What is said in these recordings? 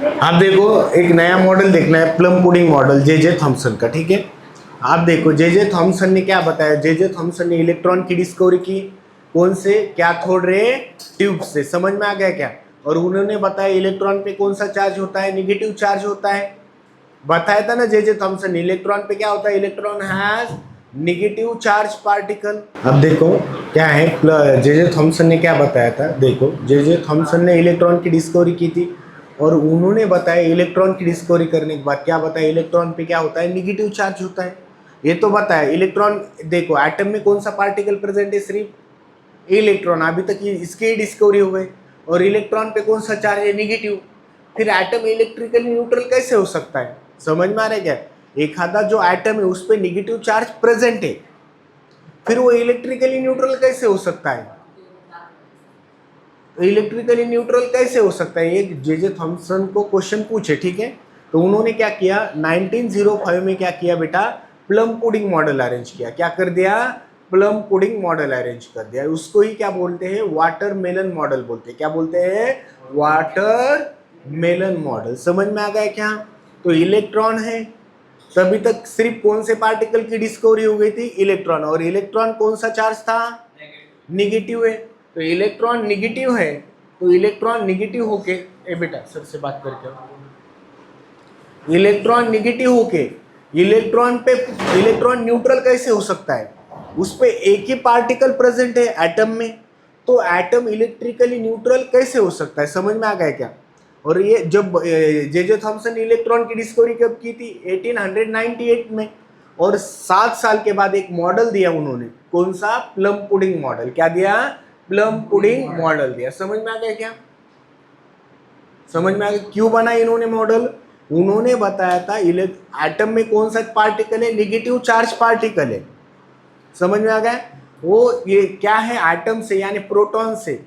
आप देखो, एक नया मॉडल देखना है, plum pudding model J Thomson का। ठीक है, आप देखो जे थॉमसन ने क्या बताया। जे थॉमसन ने इलेक्ट्रॉन की डिस्कवरी की, कौन से, कैथोड रे ट्यूब से। समझ में आ गया क्या? और उन्होंने बताया इलेक्ट्रॉन पे कौन सा चार्ज होता है, निगेटिव चार्ज होता है। बताया था ना जे थॉमसन ने, इलेक्ट्रॉन पे क्या होता है, electron has negative charge particle. अब देखो क्या है, जे थॉमसन ने क्या बताया था। देखो, जे थॉमसन ने इलेक्ट्रॉन की डिस्कवरी की थी, और उन्होंने बताया इलेक्ट्रॉन की डिस्कवरी करने के बाद क्या बताया, इलेक्ट्रॉन पे क्या होता है, निगेटिव चार्ज होता है। ये तो बताया। इलेक्ट्रॉन देखो, एटम में कौन सा पार्टिकल प्रेजेंट है, सिर्फ इलेक्ट्रॉन। अभी तक इसकी ही डिस्कवरी हो गई। और इलेक्ट्रॉन पे कौन सा चार्ज है, निगेटिव। फिर एटम इलेक्ट्रिकली न्यूट्रल कैसे हो सकता है? समझ में आ रहा है क्या? एक आधा जो एटम है उस पर निगेटिव चार्ज प्रेजेंट है, फिर वो इलेक्ट्रिकली न्यूट्रल कैसे हो सकता है? तो इलेक्ट्रिकली न्यूट्रल कैसे हो सकता है, ये जे थॉमसन को क्वेश्चन पूछे। ठीक है, तो उन्होंने क्या किया, 1905 में क्या किया बेटा, प्लम पुडिंग मॉडल अरेंज किया। क्या कर दिया, प्लम पुडिंग मॉडल अरेंज कर दिया। उसको ही क्या बोलते हैं, वाटरमेलन मॉडल बोलते हैं। क्या बोलते हैं, वाटरमेलन मॉडल। समझ में आ गया क्या? तो इलेक्ट्रॉन है, तभी तक सिर्फ कौन से पार्टिकल की डिस्कवरी हो गई थी, इलेक्ट्रॉन। और इलेक्ट्रॉन कौन सा चार्ज था, निगेटिव है। तो इलेक्ट्रॉन निगेटिव है, तो इलेक्ट्रॉन निगेटिव होके, ए बेटा सर से बात करके आओ। इलेक्ट्रॉन निगेटिव होके इलेक्ट्रॉन पे, इलेक्ट्रॉन न्यूट्रल कैसे हो सकता है, उस पे एक ही पार्टिकल प्रेजेंट है एटम में, तो एटम इलेक्ट्रिकली न्यूट्रल कैसे हो सकता है? समझ में आ गया क्या? और ये जब जे थॉमसन ने इलेक्ट्रॉन की डिस्कवरी कब की थी, 1898 में। और 7 साल के बाद एक मॉडल दिया उन्होंने, कौन सा, प्लम पुडिंग मॉडल। क्या दिया, प्लम पुडिंग मॉडल दिया। समझ में आ गया क्या? समझ में आ गया क्यों बना इन्होंने मॉडल? उन्होंने बताया था एटम में कौन सा पार्टिकल है, निगेटिव चार्ज पार्टिकल है। समझ में आ गया? वो ये क्या है, एटम से यानी प्रोटॉन से।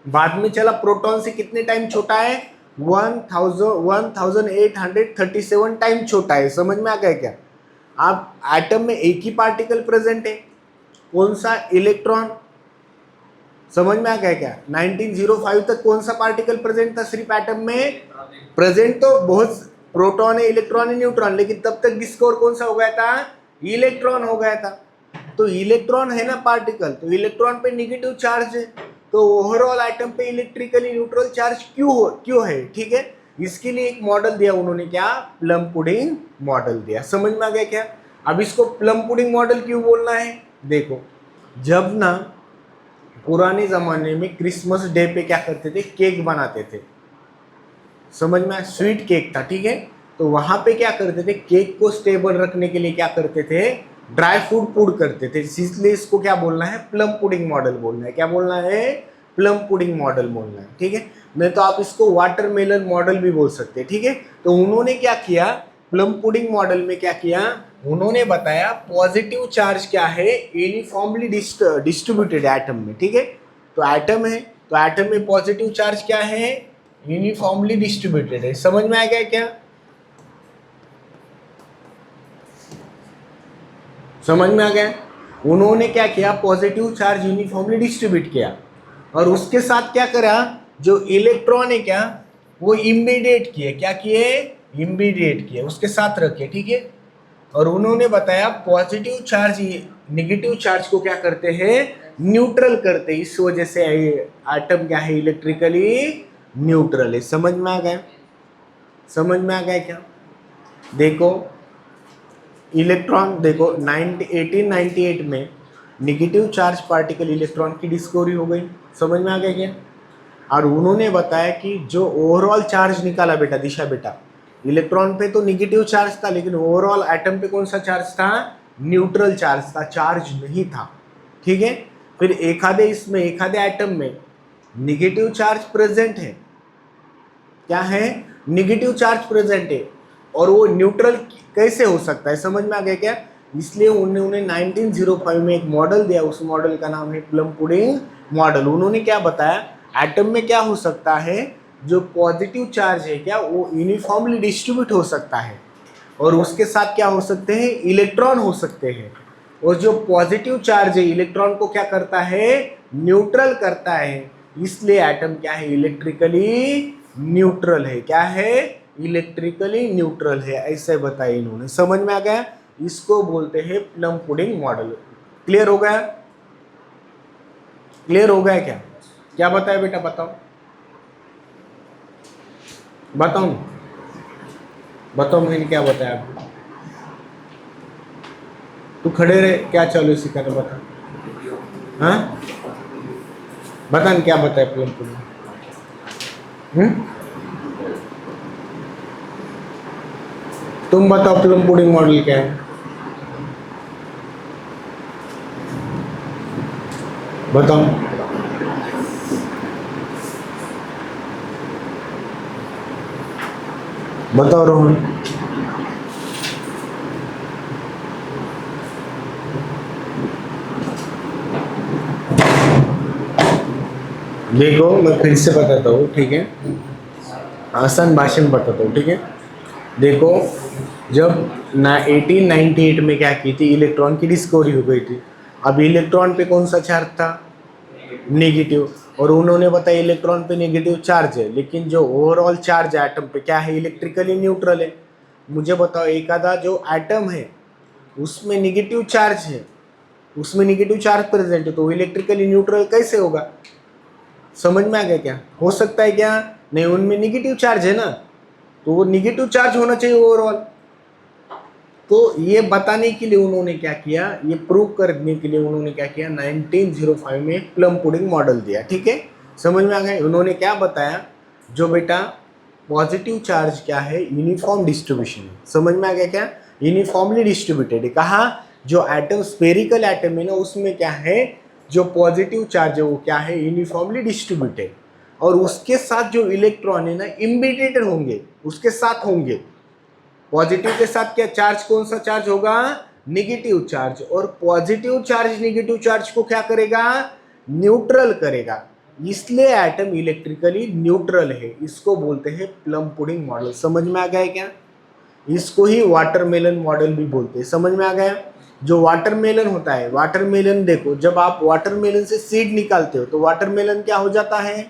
बाद में चला, प्रोटॉन से कितने टाइम छोटा है, 1837 टाइम छोटा है। समझ में आ गया क्या? आप एटम में एक ही पार्टिकल प्रेजेंट है, कौन सा, इलेक्ट्रॉन। समझ में आ गया क्या? 1905 तक कौन सा पार्टिकल प्रेजेंट था सिर्फ एटम में, प्रेजेंट तो बहुत प्रोटॉन है, इलेक्ट्रॉन है, न्यूट्रॉन, लेकिन तब तक डिस्कवर कौन सा हो गया था, इलेक्ट्रॉन हो गया था। तो इलेक्ट्रॉन है ना पार्टिकल, तो इलेक्ट्रॉन पे निगेटिव चार्ज है, तो ओवरऑल एटम पे इलेक्ट्रिकली न्यूट्रल चार्ज क्यों है। ठीक है, इसके लिए एक मॉडल दिया उन्होंने, क्या, प्लम पुडिंग मॉडल दिया। समझ में आ गया क्या? अब इसको प्लम पुडिंग मॉडल क्यों बोलना है, देखो, जब ना पुराने जमाने में क्रिसमस डे पे क्या करते थे, केक बनाते थे। समझ में, स्वीट केक था। ठीक है, तो वहां पे क्या करते थे, केक को स्टेबल रखने के लिए क्या करते थे, ड्राई फ्रूट पुड करते थे। इसलिए इसको क्या बोलना है, प्लम पुडिंग मॉडल बोलना है। क्या बोलना है, प्लम पुडिंग मॉडल बोलना है। ठीक है, नहीं तो आप इसको वाटरमेलन मॉडल भी बोल सकते हैं। ठीक है, तो उन्होंने क्या किया, प्लम पुडिंग मॉडल में क्या किया, उन्होंने बताया पॉजिटिव चार्ज क्या है, यूनिफॉर्मली डिस्ट्रीब्यूटेड एटम में। ठीक है, तो एटम है, तो एटम में पॉजिटिव चार्ज क्या है, यूनिफॉर्मली डिस्ट्रीब्यूटेड है। समझ में आ गया क्या? समझ में आ गया? उन्होंने क्या किया, पॉजिटिव चार्ज यूनिफॉर्मली डिस्ट्रीब्यूट किया, और उसके साथ क्या करा, जो इलेक्ट्रॉन है क्या, वो इम्बीडिएट किए। क्या किए, इम्बीडिएट किए, उसके साथ रखे। ठीक है, और उन्होंने बताया पॉजिटिव चार्ज निगेटिव चार्ज को क्या करते हैं, न्यूट्रल करते हैं। इस वजह से एटम क्या है, इलेक्ट्रिकली न्यूट्रल है। समझ में आ गया? समझ में आ गया क्या? देखो, इलेक्ट्रॉन देखो, 1898 में निगेटिव चार्ज पार्टिकल इलेक्ट्रॉन की डिस्कवरी हो गई। समझ में आ गया क्या? और उन्होंने बताया कि जो ओवरऑल चार्ज निकाला बेटा, दिशा बेटा, इलेक्ट्रॉन पे तो निगेटिव चार्ज था, लेकिन ओवरऑल एटम पे कौन सा चार्ज था, न्यूट्रल चार्ज था, चार्ज नहीं था। ठीक है, फिर एक आधे एटम में निगेटिव चार्ज प्रेजेंट है। क्या है, निगेटिव चार्ज प्रेजेंट है, और वो न्यूट्रल कैसे हो सकता है? समझ में आ गया क्या? इसलिए उन्होंने 1905 में एक मॉडल दिया, उस मॉडल का नाम है प्लम पुडिंग मॉडल। उन्होंने क्या बताया, एटम में क्या हो सकता है, जो पॉजिटिव चार्ज है क्या, वो यूनिफॉर्मली डिस्ट्रीब्यूट हो सकता है, और उसके साथ क्या हो सकते हैं, इलेक्ट्रॉन हो सकते हैं। और जो पॉजिटिव चार्ज है, इलेक्ट्रॉन को क्या करता है, न्यूट्रल करता है। इसलिए एटम क्या है, इलेक्ट्रिकली न्यूट्रल है। क्या है? इलेक्ट्रिकली न्यूट्रल है, ऐसे बताया इन्होंने। समझ में आ गया? इसको बोलते हैं प्लम पुडिंग मॉडल। क्लियर हो गया? क्लियर हो गया क्या? क्या बताया बेटा, बताओ बताओ बताओ, मैंने क्या बताया आपको? तू खड़े रहे, क्या चालू सिखाने, बता। हाँ बता न, क्या बताया प्लम पुडिंग? तुम बताओ प्लम पुडिंग मॉडल क्या है? बताओ। बताओ रोहन। देखो मैं फिर से बताता हूँ, ठीक है? आसान भाषा में बताता हूँ, ठीक है? देखो, जब ना 1898 में क्या की थी, इलेक्ट्रॉन की डिस्कवरी हो गई थी। अब इलेक्ट्रॉन पे कौन सा चार्ज था? नेगेटिव। और उन्होंने बताया इलेक्ट्रॉन पे नेगेटिव चार्ज है, लेकिन जो ओवरऑल चार्ज है एटम पे क्या है? इलेक्ट्रिकली न्यूट्रल है। मुझे बताओ, एक आधा जो एटम है उसमें नेगेटिव चार्ज है, उसमें नेगेटिव चार्ज प्रेजेंट है, तो इलेक्ट्रिकली न्यूट्रल कैसे होगा? समझ में आ गया क्या? हो सकता है क्या? नहीं, उनमें नेगेटिव चार्ज है ना, तो वो नेगेटिव चार्ज होना चाहिए ओवरऑल। तो ये बताने के लिए उन्होंने क्या किया, ये प्रूव करने के लिए उन्होंने क्या किया, 1905 में एक प्लम पुडिंग मॉडल दिया। ठीक है, समझ में आ गया? उन्होंने क्या बताया, जो बेटा पॉजिटिव चार्ज क्या है, यूनिफॉर्म डिस्ट्रीब्यूशन है। समझ में आ गया क्या? यूनिफॉर्मली डिस्ट्रीब्यूटेड है। कहा, जो एटम स्फेरिकल एटम है ना, उसमें क्या है, जो पॉजिटिव चार्ज है वो क्या है, यूनिफॉर्मली डिस्ट्रीब्यूटेड। और उसके साथ जो इलेक्ट्रॉन है ना, इम्बिडेटेड होंगे, उसके साथ होंगे। पॉजिटिव के साथ क्या चार्ज, कौन सा चार्ज होगा? Negative charge. और पॉजिटिव चार्ज नेगेटिव चार्ज को क्या करेगा? न्यूट्रल करेगा। इसलिए एटम इलेक्ट्रिकली न्यूट्रल है। इसको बोलते हैं प्लम पुडिंग मॉडल। समझ में आ गया क्या? इसको ही वाटरमेलन मॉडल भी बोलते हैं। समझ में आ गया? जो वाटरमेलन होता है, वाटरमेलन देखो, जब आप वाटरमेलन से सीड निकालते हो तो वाटरमेलन क्या हो जाता है,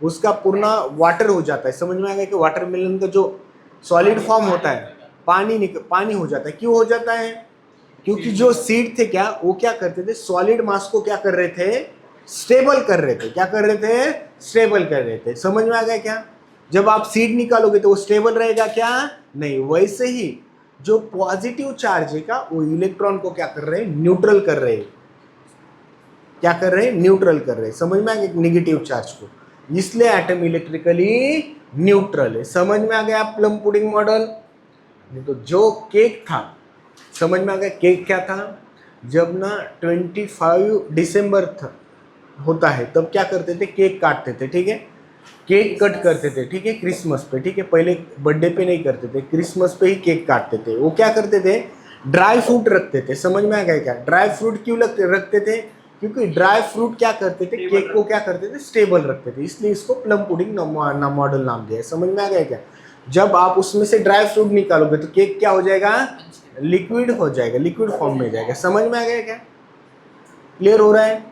उसका पूर्ण वाटर हो जाता है। समझ में आ गया कि वाटरमेलन का जो सॉलिड फॉर्म होता है, पानी हो जाता है। क्यों हो जाता है? क्योंकि जो सीड थे क्या, वो क्या करते थे, सॉलिड मास को क्या कर रहे थे, स्टेबल कर रहे थे। क्या कर रहे थे? स्टेबल कर रहे थे। समझ में आ गया क्या? जब आप सीड निकालोगे तो वो स्टेबल रहेगा क्या? नहीं। वैसे ही जो पॉजिटिव चार्ज है का, वो इलेक्ट्रॉन को क्या कर रहे हैं, न्यूट्रल कर रहे हैं। क्या कर रहे हैं? न्यूट्रल कर रहे हैं। समझ में आ गया? नेगेटिव चार्ज को। इसलिए एटम इलेक्ट्रिकली न्यूट्रल है। समझ में आ गया प्लम पुडिंग मॉडल? तो जो केक था, समझ में आ गया केक क्या था? जब ना 25 दिसंबर था होता है, तब क्या करते थे, केक काटते थे। ठीक है, केक कट करते थे। ठीक है, क्रिसमस पे। ठीक है, पहले बर्थडे पे नहीं करते थे, क्रिसमस पे ही केक काटते थे। वो क्या करते थे, ड्राई फ्रूट रखते थे। समझ में आ गया क्या? ड्राई फ्रूट क्यों रखते थे? क्योंकि ड्राई फ्रूट क्या करते थे, केक को क्या करते थे, स्टेबल रखते थे। इसलिए इसको प्लम पुडिंग मॉडल नाम दिया है। समझ में आ गया क्या? जब आप उसमें से ड्राई फ्रूट निकालोगे तो केक क्या हो जाएगा, लिक्विड हो जाएगा, लिक्विड फॉर्म में जाएगा। समझ में आ गया क्या? क्लियर हो रहा है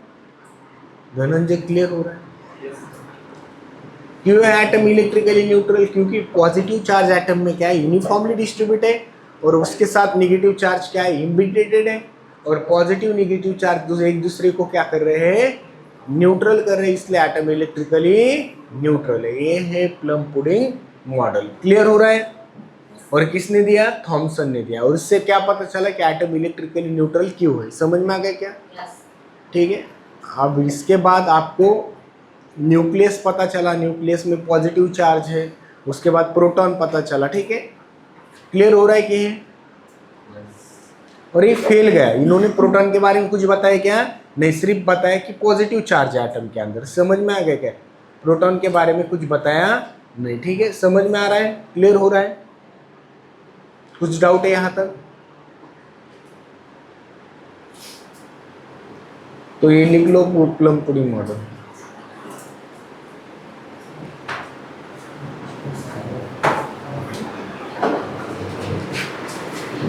धनंजय? क्लियर हो रहा है? क्यों है एटम इलेक्ट्रिकली न्यूट्रल? क्योंकि पॉजिटिव चार्ज एटम में क्या है, यूनिफॉर्मली डिस्ट्रीब्यूट है, और उसके साथ नेगेटिव चार्ज क्या है, इम्बिडेटेड है। और पॉजिटिव नेगेटिव चार्ज एक दूसरे को क्या कर रहे हैं, न्यूट्रल कर रहे हैं। इसलिए एटम इलेक्ट्रिकली न्यूट्रल है। ये है प्लम पुडिंग मॉडल। क्लियर हो रहा है? और किसने दिया? थॉमसन ने दिया। और इससे क्या पता चला कि एटम इलेक्ट्रिकली न्यूट्रल क्यों है। समझ में आ गया क्या? ठीक है। अब इसके बाद आपको न्यूक्लियस पता चला, न्यूक्लियस में पॉजिटिव चार्ज है। उसके बाद प्रोटॉन पता चला। ठीक है, क्लियर हो रहा है कि है? और ये फेल गया, इन्होंने प्रोटॉन के बारे में कुछ बताया क्या? नहीं, सिर्फ बताया कि पॉजिटिव चार्ज है एटम के अंदर। समझ में आ गया क्या? प्रोटॉन के बारे में कुछ बताया नहीं। ठीक है, समझ में आ रहा है? क्लियर हो रहा है? कुछ डाउट है यहां तक? तो ये लिख लो प्लम पुडिंग मॉडल।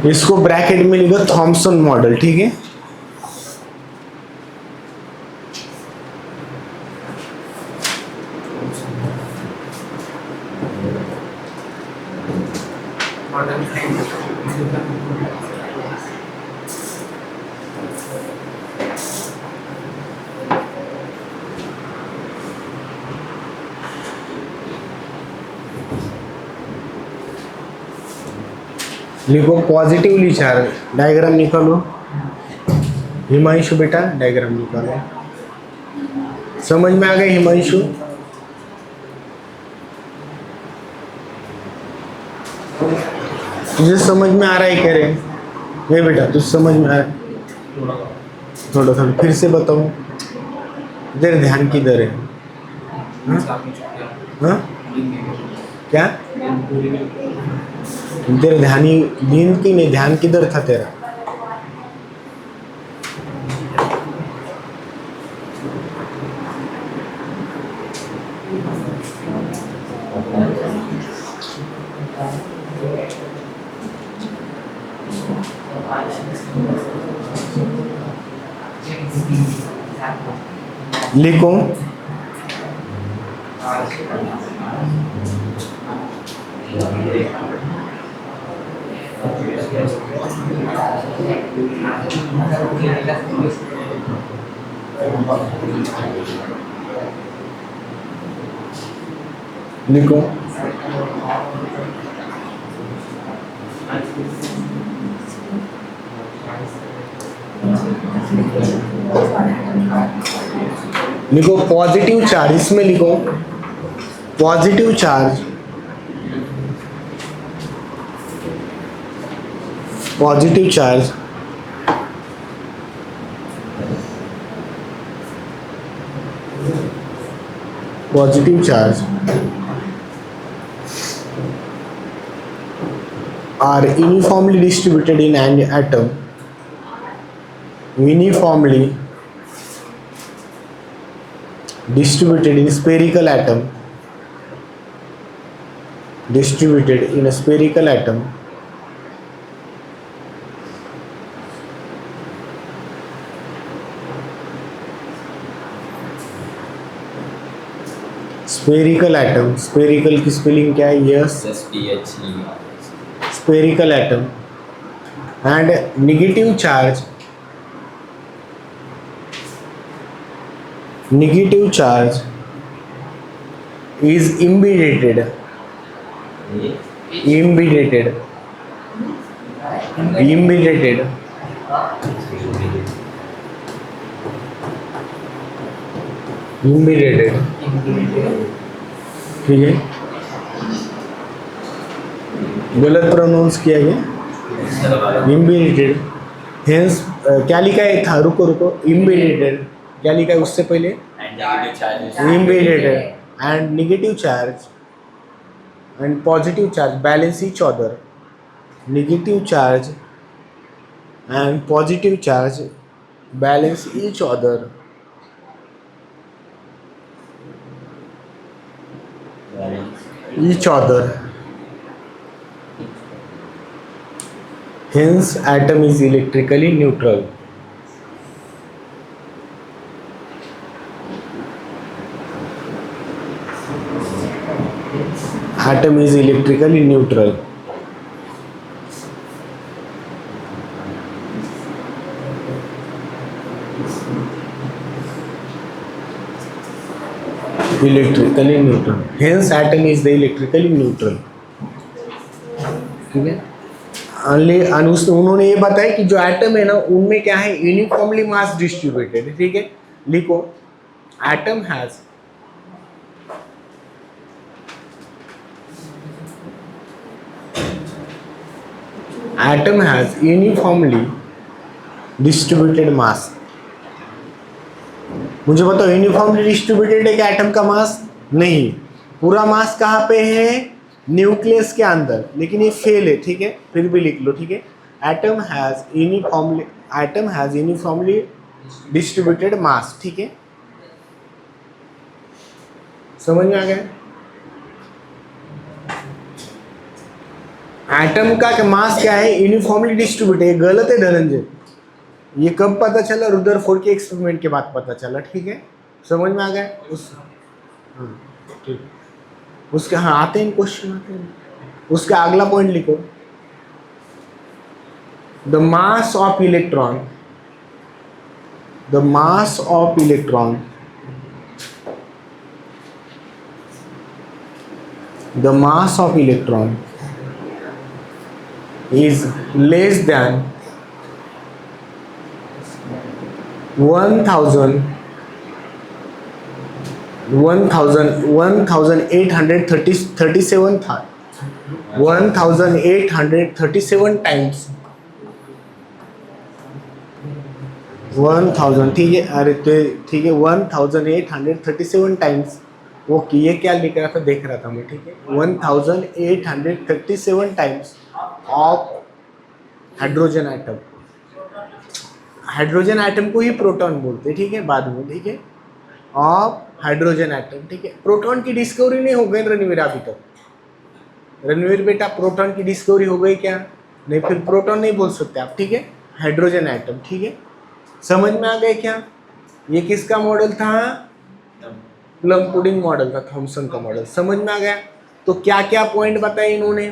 इसको ब्रैकेट में लिखो थॉमसन मॉडल। ठीक है, लिखो पॉजिटिवली चार्ज, डायग्राम निकालो। हिमांशु बेटा डायग्राम निकालो। समझ में आ गया हिमांशु? तुझे समझ में आ रहा है कह रहे? ये बेटा तुझे समझ में आ रहा है? थोड़ा थोड़ा फिर से बताओ। इधर ध्यान किधर है? हाँ? क्या इधर ध्यान ही नींद की नहीं, ध्यान किधर था तेरा? लिखो लिखो लिखो पॉजिटिव चार्ज, इसमें लिखो positive charge, positive charge positive charge are uniformly distributed in an atom, uniformly distributed in spherical atom, distributed in a spherical atom, spherical atom, spherical की स्पेलिंग क्या है? Yes, spherical atom, and negative charge is imbedded ठीक है, गलत pronounce किया गया embedded. Hence क्या लिखा है था? रुको इम्बेडेड क्या लिखा है उससे पहले? Embedded and negative charge and positive charge balance each other, negative charge and positive charge balance each other, hence atom is electrically neutral. Atom is electrically neutral. Electrically neutral. Hence atom is the electrically neutral. ठीक है। उन्होंने ये बताया कि जो atom है ना उनमें क्या है? यूनिफॉर्मली मास डिस्ट्रीब्यूटेड। ठीक है, लिखो एटम हैज यूनिफॉर्मली डिस्ट्रीब्यूटेड मास। मुझे बताओ यूनिफॉर्मली डिस्ट्रीब्यूटेड है क्या एटम का मास? नहीं, पूरा मास कहाँ पे है? न्यूक्लियस के अंदर, लेकिन ये फेल है। ठीक है, फिर भी लिख लो। ठीक है, एटम हैज यूनिफॉर्मली डिस्ट्रीब्यूटेड मास। ठीक है, समझ में आ गया? एटम का मास क्या है? Uniformly distributed. गलत है धनंजय, ये कब पता चला? रुदरफोर्ड के एक्सपेरिमेंट के बाद पता चला। ठीक है, समझ में आ गया? ठीक, उसके हाँ आते हैं क्वेश्चन आते हैं। उसका अगला पॉइंट लिखो। the mass of electron, the mass of electron, the mass of electron is less than 1837 1837 times 1000, ठीक है, अरे तो ठीक है 1837 टाइम्स वो ये क्या लिख रहा था देख रहा था मैं, ठीक है 1837 times of hydrogen atom, hydrogen atom को ही प्रोटॉन बोलते हैं, ठीक है बाद में, ठीक है ऑफ हाइड्रोजन एटम, ठीक है। प्रोटॉन की डिस्कवरी नहीं हो गई रणवीर अभी तक, रणवीर बेटा प्रोटॉन की डिस्कवरी हो गई क्या? नहीं, फिर प्रोटॉन नहीं बोल सकते आप, ठीक है हाइड्रोजन एटम, ठीक है समझ में आ गए क्या? ये किसका मॉडल था? प्लम पुडिंग मॉडल था, थॉमसन का मॉडल, समझ में आ गया? तो क्या क्या पॉइंट बताए इन्होंने,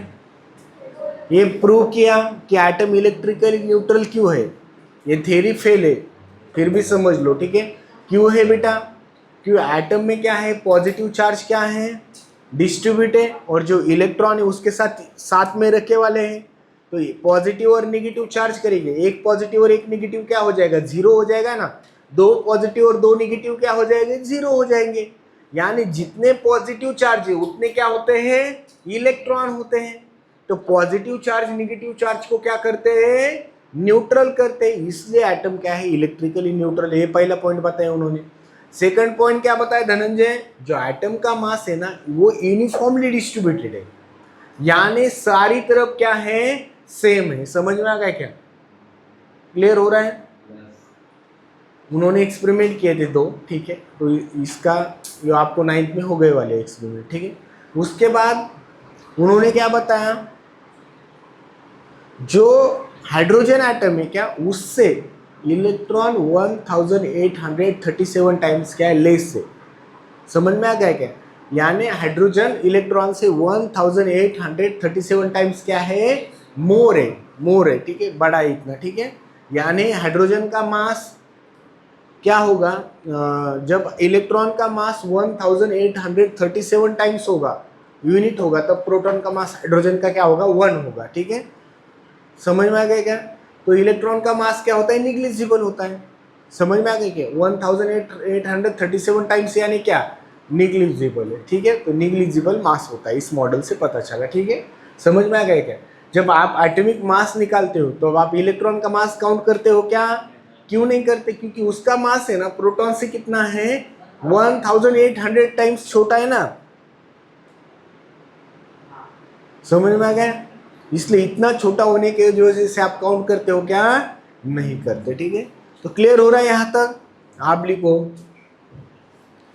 ये प्रूव किया कि एटम इलेक्ट्रिकली न्यूट्रल क्यों है, ये थ्योरी फेल है फिर भी समझ लो, ठीक है क्यों है बेटा? क्यों एटम में क्या है, पॉजिटिव चार्ज क्या है, डिस्ट्रीब्यूट है, और जो इलेक्ट्रॉन है उसके साथ में रखे वाले हैं, तो पॉजिटिव और नेगेटिव चार्ज करेंगे, एक पॉजिटिव और एक नेगेटिव क्या हो जाएगा, जीरो हो जाएगा ना, दो पॉजिटिव और दो नेगेटिव क्या हो जाएंगे, जीरो हो जाएंगे। यानी जितने पॉजिटिव चार्ज है उतने क्या होते हैं, इलेक्ट्रॉन होते हैं। तो पॉजिटिव चार्ज नेगेटिव चार्ज को क्या करते हैं, न्यूट्रल करते हैं, इसलिए एटम क्या है, इलेक्ट्रिकली न्यूट्रल है। ये पहला पॉइंट बताया उन्होंने। सेकंड पॉइंट क्या बताया धनंजय, जो एटम का मास है ना वो यूनिफॉर्मली डिस्ट्रीब्यूटेड है, यानी सारी तरफ क्या है, सेम है। समझ में आ गया क्या, क्लियर हो रहा है? उन्होंने एक्सपेरिमेंट किए थे 2, ठीक है तो इसका जो आपको 9th में हो गए वाले एक्सपेरिमेंट, ठीक है। उसके बाद उन्होंने क्या बताया, जो हाइड्रोजन एटम है क्या उससे इलेक्ट्रॉन 1837 टाइम्स क्या है, लेस से। समझ में आ गया क्या? यानी हाइड्रोजन इलेक्ट्रॉन से 1837 टाइम्स क्या है, मोर है, ठीक है बड़ा है इतना, ठीक है। यानी हाइड्रोजन का मास क्या होगा, जब इलेक्ट्रॉन का मास 1837 टाइम्स होगा, यूनिट होगा, तब प्रोटॉन का मास हाइड्रोजन का क्या होगा, 1 होगा, ठीक है। समझ में आ गया क्या? तो इलेक्ट्रॉन का मास क्या होता है, निग्लिजिबल होता है। समझ में आ गया क्या? 1837 टाइम्स यानी क्या, निग्लिजिबल है, ठीक है। तो निग्लिजिबल मास होता है, इस मॉडल से पता चला, ठीक है। समझ में आ गया क्या? जब आप एटॉमिक मास निकालते हो तो आप इलेक्ट्रॉन का मास काउंट करते हो क्या? क्यों नहीं करते? क्योंकि उसका मास है ना प्रोटॉन से कितना है, 1800 टाइम्स छोटा है ना। समझ में आ गया? इसलिए इतना छोटा होने की वजह से आप काउंट करते हो क्या, नहीं करते, ठीक है। तो क्लियर हो रहा है यहां तक? आप लिखो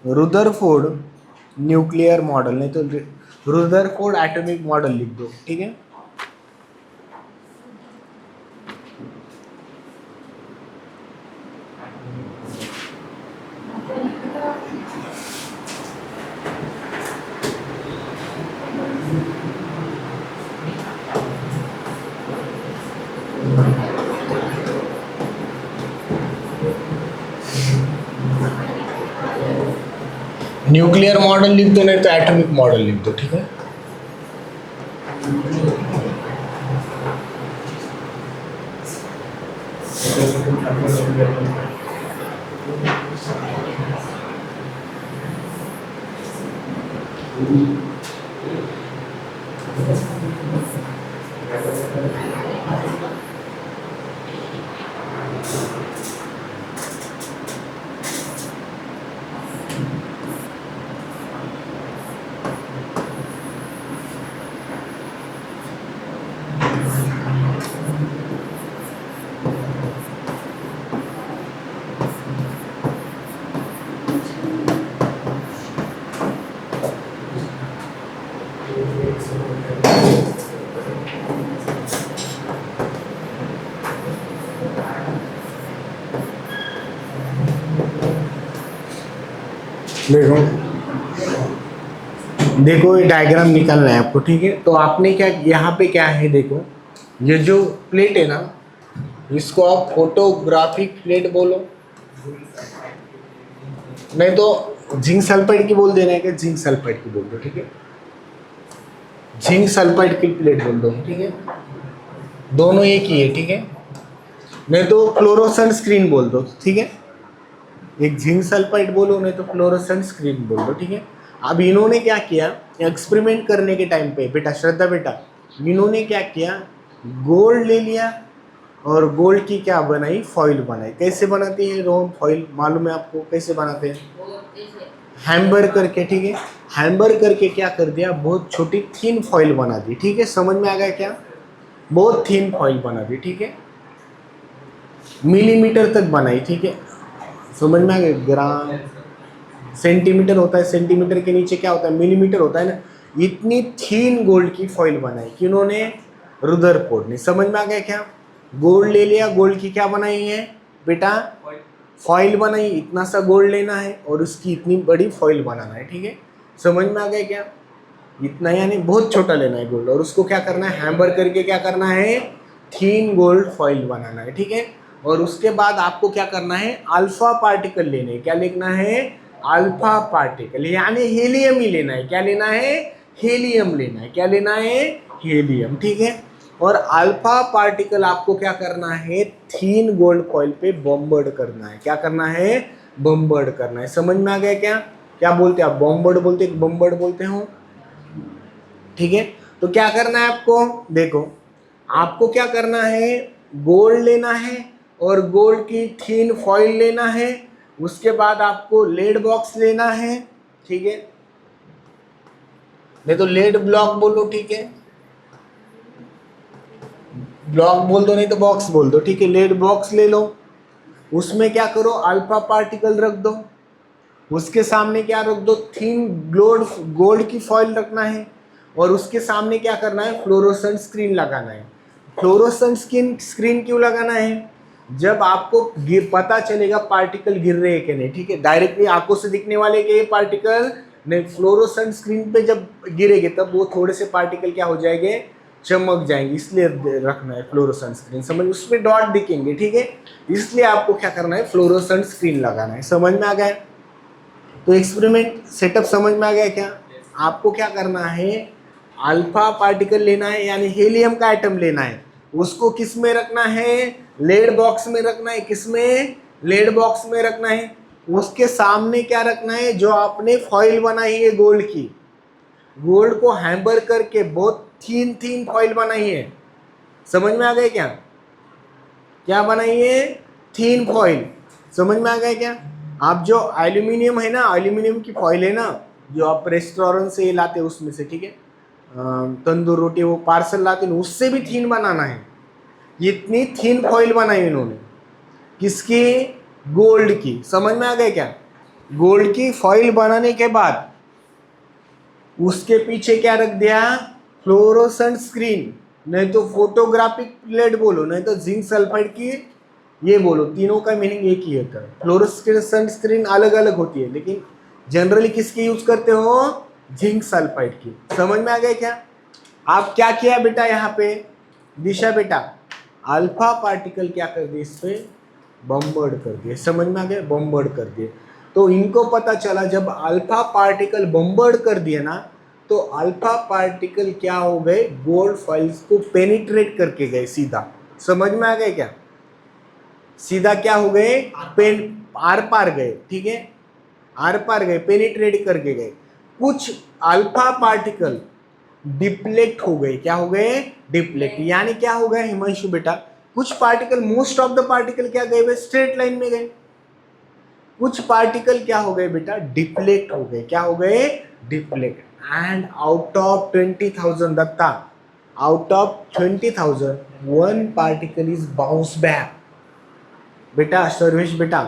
रुदरफोर्ड न्यूक्लियर मॉडल, नहीं तो रुदरफोर्ड एटॉमिक मॉडल लिख दो, ठीक है। न्यूक्लियर मॉडल लिख दो, नहीं तो एटॉमिक मॉडल लिख दो, ठीक है। देखो देखो ये डायग्राम निकालना है आपको, ठीक है। तो आपने क्या यहाँ पे क्या है, देखो ये जो प्लेट है ना, इसको आप फोटोग्राफिक प्लेट बोलो, नहीं तो जिंक सल्फाइड की बोल देना है कि जिंक सल्फाइड की बोल दो, ठीक है, जिंक सल्फाइड की प्लेट बोल दो, ठीक है, दोनों एक ही है, ठीक है, नहीं तो फ्लोरोसेंट स्क्रीन बोल दो, ठीक है, एक जिंक सल्फाइड बोलो नहीं तो फ्लोरोसेंट स्क्रीन बोल दो, ठीक है। अब इन्होंने क्या किया, एक्सपेरिमेंट करने के टाइम पे बेटा, श्रद्धा बेटा, इन्होंने क्या किया, गोल्ड ले लिया और गोल्ड की क्या बनाई, फॉइल बनाई। कैसे बनाती है रोहन फॉइल, मालूम है आपको कैसे बनाते हैं, हैम्बर करके, ठीक है, हैम्बर करके क्या कर दिया, बहुत छोटी थिन फॉइल बना दी, ठीक है, समझ में आ गया क्या, बहुत थिन फॉइल बना दी, ठीक है, मिलीमीटर तक बनाई, ठीक है, समझ में आ गया, ग्राम सेंटीमीटर होता है, सेंटीमीटर के नीचे क्या होता है, मिलीमीटर होता है ना, इतनी थीन गोल्ड की फॉइल बनाई किन्होंने, रुदरफोर्ड ने। समझ में आ गया क्या, गोल्ड ले लिया, गोल्ड की क्या बनाई है बेटा, फॉइल बनाई, इतना सा गोल्ड लेना है और उसकी इतनी बड़ी फॉइल बनाना है, ठीक है, समझ में आ गया क्या, इतना यानी बहुत छोटा लेना है गोल्ड और उसको क्या करना है, हैम्बर करके क्या करना है, थीन गोल्ड फॉइल बनाना है, ठीक है, और उसके बाद आपको क्या करना है, अल्फा पार्टिकल लेने, क्या लिखना है, अल्फा पार्टिकल, यानी हीलियम ही लेना है, क्या लेना है, हीलियम लेना है, क्या लेना है, हीलियम, ठीक है, और अल्फा पार्टिकल आपको क्या करना है, थीन गोल्ड फॉइल पे बॉम्बर्ड करना है, क्या करना है, बॉम्बर्ड करना है। समझ में आ गया क्या, क्या बोलते हैं आप, बॉम्बर्ड बोलते हैं, बॉम्बर्ड बोलते हो, ठीक है। तो क्या करना है आपको, देखो आपको क्या करना है, गोल्ड लेना है और गोल्ड की थीन फॉइल लेना है, उसके बाद आपको लेड बॉक्स लेना है, ठीक है, नहीं तो लेड ब्लॉक बोलो, ठीक है, ब्लॉक बोल दो नहीं तो बॉक्स बोल दो, ठीक है, लेड बॉक्स ले लो, उसमें क्या करो, अल्फा पार्टिकल रख दो, उसके सामने क्या रख दो, थीन गोल्ड गोल्ड की फॉइल रखना है और उसके सामने क्या करना है, फ्लोरोसेंट स्क्रीन लगाना है। फ्लोरोसेंट स्क्रीन क्यों लगाना है, जब आपको पता चलेगा पार्टिकल गिर रहे हैं कि नहीं, ठीक है, डायरेक्टली आंखों से दिखने वाले के ये पार्टिकल नहीं, फ्लोरोसेंट स्क्रीन पे जब गिरेंगे तब वो थोड़े से पार्टिकल क्या हो जाएंगे, चमक जाएंगे, इसलिए रखना है फ्लोरोसेंट स्क्रीन, समझ, उसमें डॉट दिखेंगे, ठीक है, इसलिए आपको क्या करना है, फ्लोरोसेंट स्क्रीन लगाना है। समझ में आ गया, तो एक्सपेरिमेंट सेटअप समझ में आ गया क्या, आपको क्या करना है, अल्फा पार्टिकल लेना है यानी हीलियम का एटम लेना है, उसको किस में रखना है, लेड बॉक्स में रखना है, किस में, लेड बॉक्स में रखना है, उसके सामने क्या रखना है, जो आपने फॉइल बनाई है गोल्ड की, गोल्ड को हैम्बर करके बहुत थीन थीन फॉइल बनाई है। समझ में आ गया क्या, क्या बनाई है, थीन फॉइल, समझ में आ गया क्या, आप जो एल्यूमिनियम है ना, एल्यूमिनियम की फॉइल है ना, जो आप रेस्टोरेंट से लाते हो उसमें से, ठीक है, तंदूर रोटी वो पार्सल लाते हैं, उससे भी थीन बनाना है, इतनी थीन फॉइल बनाई इन्होंने, किसकी, गोल्ड की। समझ में आ गया क्या, गोल्ड की फॉइल बनाने के बाद उसके पीछे क्या रख दिया, फ्लोरोसेंट स्क्रीन, नहीं तो फोटोग्राफिक प्लेट बोलो, नहीं तो जिंक सल्फाइड की ये बोलो, तीनों का मीनिंग एक ही होता है। फ्लोरोसेंट स्क्रीन अलग अलग होती है लेकिन जनरली किसकी यूज करते हो, जिंक सल्फाइड की। समझ में आ गया क्या, आप क्या किया बेटा, यहाँ पे दिशा बेटा, अल्फा पार्टिकल क्या कर दिए, इस पे बॉम्बर्ड कर दिए। समझ में आ गया, बॉम्बर्ड कर दिए, तो इनको पता चला जब अल्फा पार्टिकल बॉम्बर्ड कर दिए ना, तो अल्फा पार्टिकल क्या हो गए, गोल्ड फॉइल्स को पेनिट्रेट करके गए सीधा। समझ में आ गए क्या, सीधा क्या हो गए, पेन आर पार गए, ठीक है, आर पार गए, पेनिट्रेट करके गए। कुछ अल्फा पार्टिकल डिप्लेक्ट हो गए, क्या हो गए, डिप्लेक्ट, यानी क्या हो गया हिमांशु बेटा, कुछ particle, most of the particle क्या गए, स्ट्रेट लाइन में गए, कुछ पार्टिकल क्या हो गए बेटा, डिप्लेक्ट हो गए, क्या हो गए, डिप्लेक्ट, एंड आउट ऑफ 20,000 दत्ता, out of 20,000 one particle is bounce back. बेटा सर्वेश बेटा,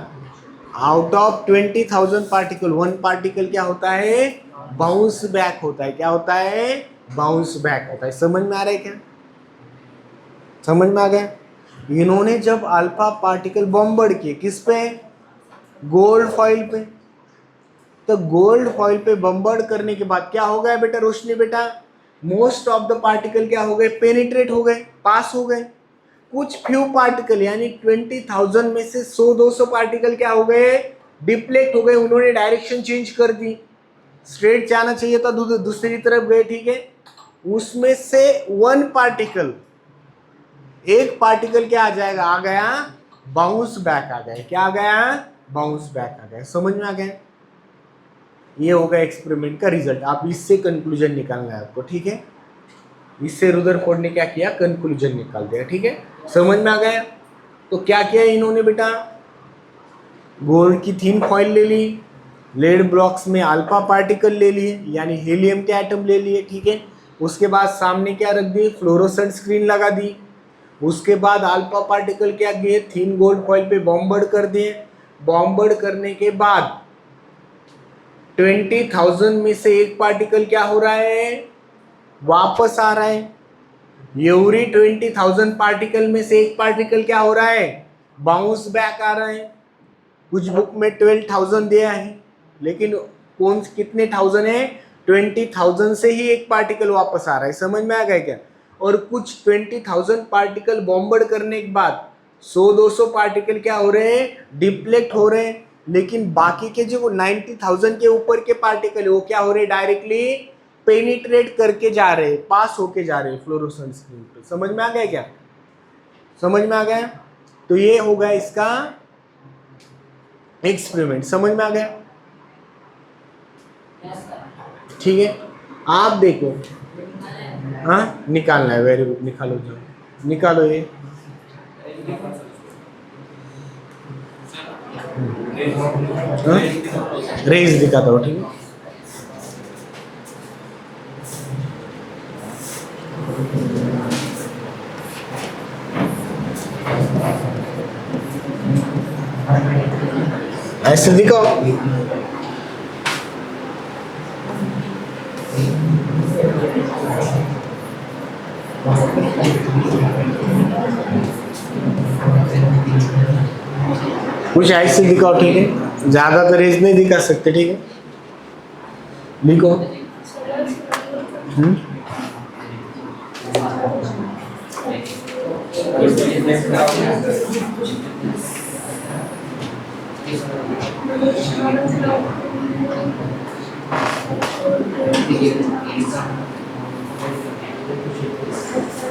out of 20,000 particle one particle क्या होता है, बाउंस बैक होता है, क्या होता है, बाउंस बैक होता है। समझ में आ रहा है क्या, समझ में आ गया, इन्होंने जब अल्फा पार्टिकल बॉम्बर्ड किए किस पे, गोल्ड फॉइल पे, तो गोल्ड फॉइल पे बॉम्बर्ड करने के बाद क्या हो गया बेटा, रोशनी बेटा, मोस्ट ऑफ द पार्टिकल क्या हो गए, पेनिट्रेट हो गए, पास हो गए, कुछ फ्यू पार्टिकल यानी 20,000 में से 100-200 पार्टिकल क्या हो गए, डिप्लेक्ट हो गए, उन्होंने डायरेक्शन चेंज कर दी, स्ट्रेट जाना चाहिए था दूसरी तरफ गए, ठीक है। उसमें से एक पार्टिकल क्या आ जाएगा, आ गया बाउंस बैक आ गया, क्या आ गया, बाउंस बैक आ गया। समझ में आ गया, ये होगा एक्सपेरिमेंट का रिजल्ट। आप इससे कंक्लूजन निकालना है आपको, ठीक है। इससे रुदरफोर्ड ने क्या किया, कंक्लूजन निकाल दिया, ठीक है। समझ में आ गया। तो क्या किया इन्होंने बेटा, गोल्ड की थीन फॉइल ले ली, लेड ब्लॉक्स में अल्फा पार्टिकल ले लिए यानी हीलियम के एटम ले लिए, ठीक है। उसके बाद सामने क्या रख दिए, फ्लोरोसेंट स्क्रीन लगा दी। उसके बाद अल्फा पार्टिकल क्या किए, थीन गोल्ड फॉइल पे बॉम्बर्ड कर दिए। बॉम्बर्ड करने के बाद 20,000 में से एक पार्टिकल क्या हो रहा है, वापस आ रहा है। एवरी 20,000 पार्टिकल में से एक पार्टिकल क्या हो रहा है, बाउंस बैक आ रहा है। कुछ बुक में 12,000 दिया है, लेकिन कौन कितने थाउजेंड है, 20,000 से ही एक पार्टिकल वापस आ रहा है। समझ में आ गया क्या। और कुछ 20,000 पार्टिकल बॉम्बर्ड करने के बाद 100-200 पार्टिकल क्या हो रहे हैं, डिप्लेक्ट हो रहे हैं। लेकिन बाकी के जो 90,000 के ऊपर के पार्टिकल है वो क्या हो रहे हैं, डायरेक्टली पेनिट्रेट करके जा रहे हैं, पास होके जा रहे हैं फ्लोरोसेंट स्क्रीन पे। समझ में आ गया क्या, समझ में आ गया। तो ये होगा इसका एक्सपेरिमेंट। समझ में आ गया, ठीक है। आप देखो, हाँ निकालना है, वेरी गुड, निकालो जो निकालो ये। रेज दिखाता हूँ, ठीक है। ऐसे दिखाओ, कुछ ऐसे दिखाओ, ठीक है। ज्यादा तो रेज नहीं दिखा सकते, ठीक है। लिखो।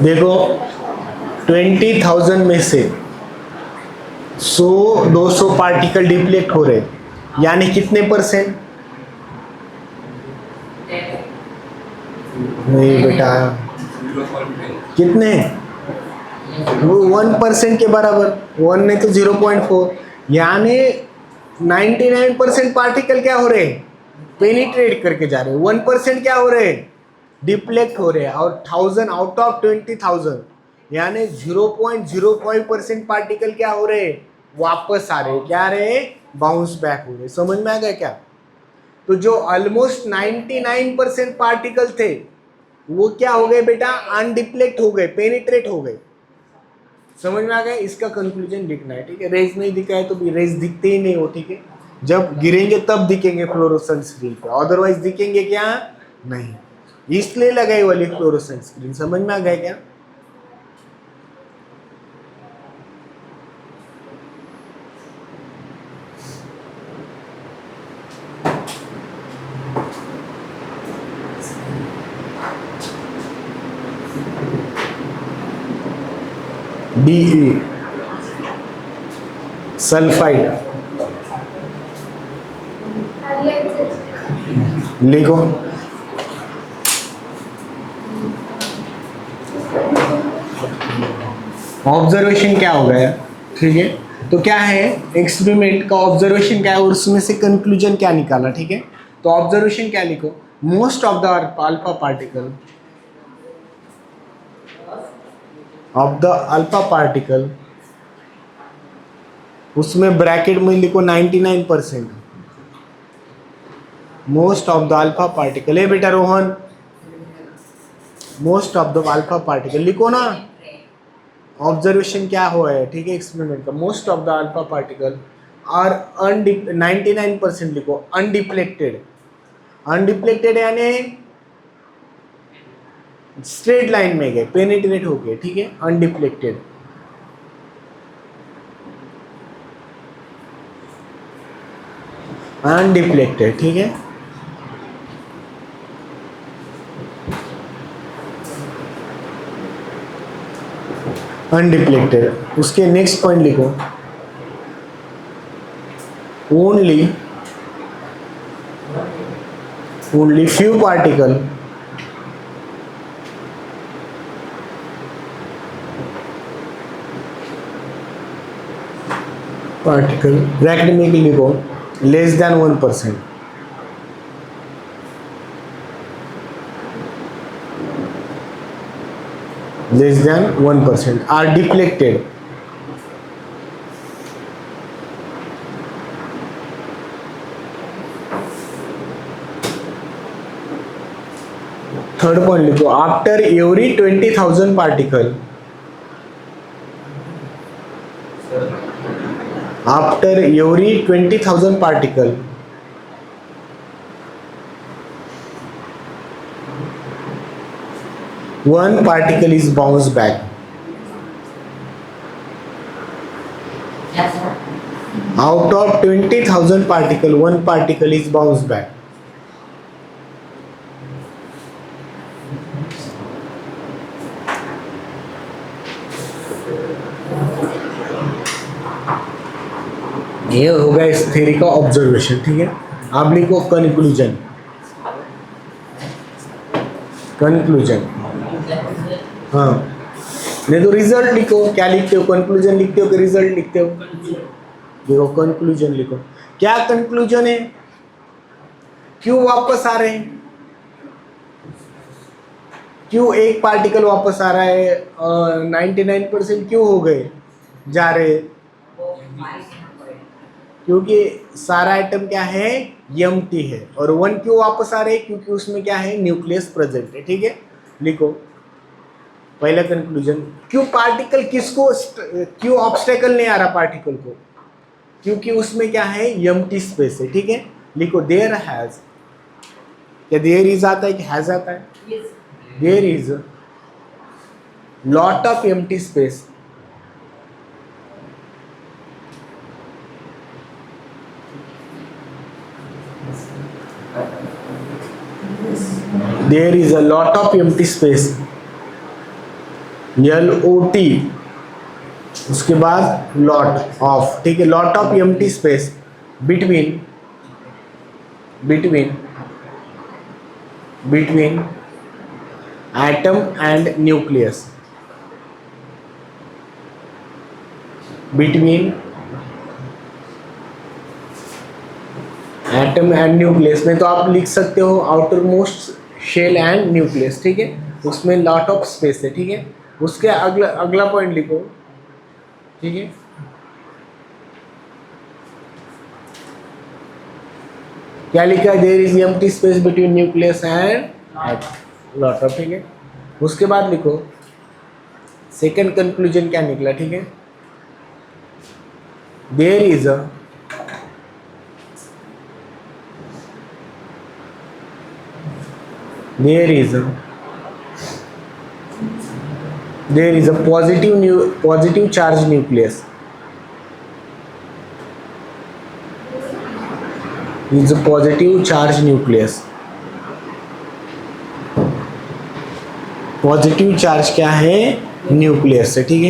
देखो 20,000 में से 100-200 पार्टिकल डिप्लेक्ट हो रहे, यानी कितने परसेंट, नहीं बेटा कितने, वो 1% के बराबर, 1 नहीं तो 0.4, यानी 99% पार्टिकल क्या हो रहे, पेनिट्रेट करके जा रहे हैं। 1% क्या हो रहे, डिप्लेक्ट हो रहे हैं। और 1000 आउट ऑफ 20,000 यानी 0.05% पार्टिकल क्या हो रहे, वापस आ रहे, क्या रहे, बाउंस बैक हो रहे। समझ में आ गया क्या। तो जो ऑलमोस्ट 99% पार्टिकल थे वो क्या हो गए बेटा, अनडिप्लेक्ट हो गए, पेनिट्रेट हो गए। समझ में आ गया। इसका कंक्लूजन लिखना है, ठीक है। रेज नहीं दिखा है तो भी रेज दिखते ही नहीं हो, ठीक है। जब गिरेंगे तब दिखेंगे फ्लोरोसेंट स्क्रीन पे, अदरवाइज दिखेंगे क्या, नहीं। इसलिए लगाई वाली फ्लोरोसेंट स्क्रीन। समझ में आ गया क्या। DE सल्फाइड लिखो। ऑब्जर्वेशन क्या हो गया, ठीक है। तो क्या है एक्सपेरिमेंट का ऑब्जर्वेशन क्या है और उसमें से कंक्लूजन क्या निकाला, ठीक है। तो ऑब्जर्वेशन क्या लिखो, most of the alpha particle उसमें ब्रैकेट में लिखो 99%, most of the alpha particle. है बेटा Rohan, most of the alpha particle लिखो ना। ऑब्जर्वेशन क्या हुआ है, ठीक है, एक्सपेरिमेंट का, most of the alpha particle are 99% लिखो, अनडिप्लेक्टेड। अनडिप्लेक्टेड यानी स्ट्रेट लाइन में गए, पेनिट्रेट हो गए, ठीक है, अनडिप्लेक्टेड। अनडिप्लेक्टेड, ठीक है। अनडिप्लेक्टेड। उसके नेक्स्ट पॉइंट लिखो, ओनली फ्यू पार्टिकल ब्रैकेट में लिखो less than 1%, less than 1% are deflected. Third point लिखो, after every 20,000 particle, after every 20,000 particle one particle is bounced back. Yes, sir. Out of 20,000 particle, one particle is bounced back. ये हो गया इस theory का observation, ठीक है। अब लिखो कंक्लूजन। कंक्लूजन, हाँ, नहीं तो रिजल्ट लिखो। क्या लिखते हो, कंक्लूजन लिखते हो कि रिजल्ट लिखते हो? देखो कंक्लूजन लिखो। क्या कंक्लूजन है? क्यों वापस आ रहे हैं? क्यों एक पार्टिकल वापस आ रहा है? 99% क्यों हो गए जा रहे? क्योंकि सारा आइटम क्या है, एम्प्टी है। और वन क्यों वापस आ रहे हैं? क्योंकि उसमें क्या है, न्यूक्लियस प्रेजेंट है, ठीक है। लिखो पहला कंक्लूजन, क्यों पार्टिकल किसको, क्यों ऑब्स्टेकल नहीं आ रहा पार्टिकल को? क्योंकि उसमें क्या है, एम्प्टी स्पेस है, ठीक है। लिखो देयर हैज, क्या देयर इज आता है कि हैज आता है? There is lot of empty space, there is a lot of empty space, LOT, उसके बाद lot of, ठीक है। lot of empty space between atom and nucleus, between atom and nucleus में तो आप लिख सकते हो outermost shell and nucleus, ठीक है। उसमें लॉट ऑफ स्पेस है, ठीक है। उसके अगला पॉइंट लिखो, ठीक है। क्या लिखा है? There is empty space between nucleus and lot of, ठीक है। उसके बाद लिखो सेकंड कंक्लूजन क्या निकला, ठीक है। There is a positive charge nucleus, is a positive charge nucleus, positive charge क्या है, न्यूक्लियस है, ठीक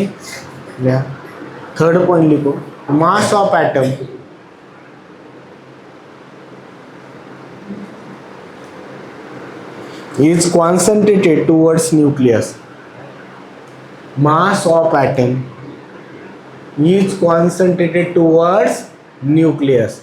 है। थर्ड पॉइंट लिखो, mass of atom is concentrated towards nucleus, mass of atom is concentrated towards nucleus,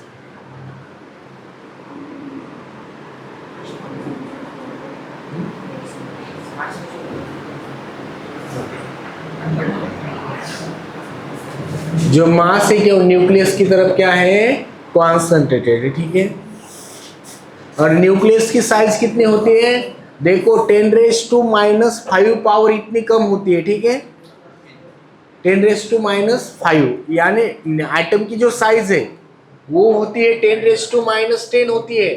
जो मास है क्या न्यूक्लियस की तरफ क्या है, कॉन्सेंट्रेटेड है, ठीक है। और न्यूक्लियस की साइज कितनी होती है, देखो 10⁻⁻⁵ पावर इतनी कम होती है, ठीक है। 10⁻⁻⁵, यानी एटम की जो साइज है वो होती है 10⁻⁻10 होती है।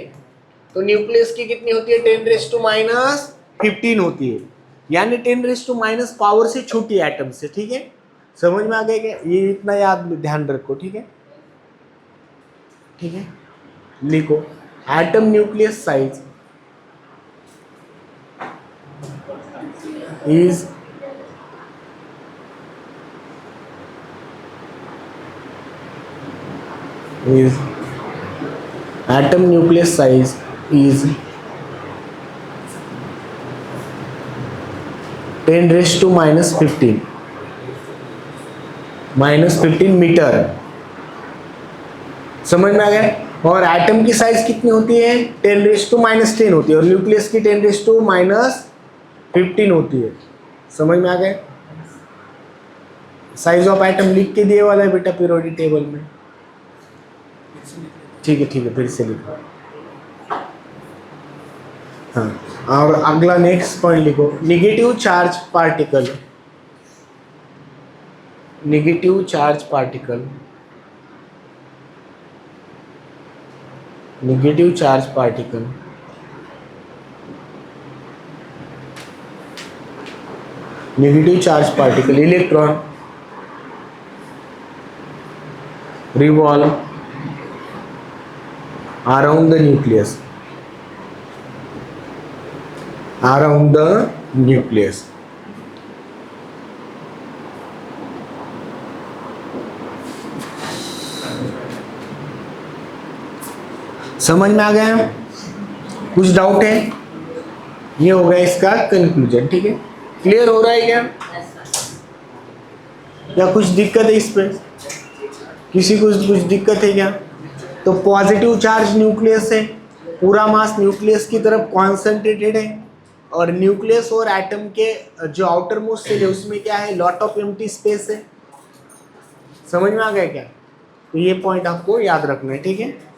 तो न्यूक्लियस की कितनी होती है, 10⁻⁻15 होती है, यानी 10⁻⁻ पावर से छोटी एटम से, ठीक है। समझ में आ गया क्या? ये इतना याद ध्यान रखो, ठीक है, ठीक है। लिखो atom nucleus size is atom nucleus size is 10 raised to minus 15 metre. समझ में आ गया? और एटम की साइज कितनी होती है? 10 रेज टू माइनस 10 होती है और न्यूक्लियस की 10 रेज टू माइनस 15 होती है। समझ में आ गया? साइज ऑफ एटम लिख के दिए वाला है बेटा पीरियोडिक टेबल में। ठीक है फिर से लिखो। हाँ, और अगला नेक्स्ट पॉइंट लिखो negative charge particle. Negative charge particle, negative charge particle negative charge particle electron revolve around the nucleus, around the nucleus। समझ में आ गया? कुछ डाउट है? ये हो गया इसका कंक्लूजन। ठीक है, क्लियर हो रहा है क्या? या कुछ दिक्कत है इस पे? किसी को कुछ दिक्कत है क्या? तो पॉजिटिव चार्ज न्यूक्लियस है, पूरा मास न्यूक्लियस की तरफ कॉन्सेंट्रेटेड है और न्यूक्लियस और एटम के जो आउटर मोस्ट सेल है उसमें क्या है? लॉट ऑफ एम्प्टी स्पेस है। समझ में आ गया क्या? तो ये पॉइंट आपको याद रखना है। ठीक है।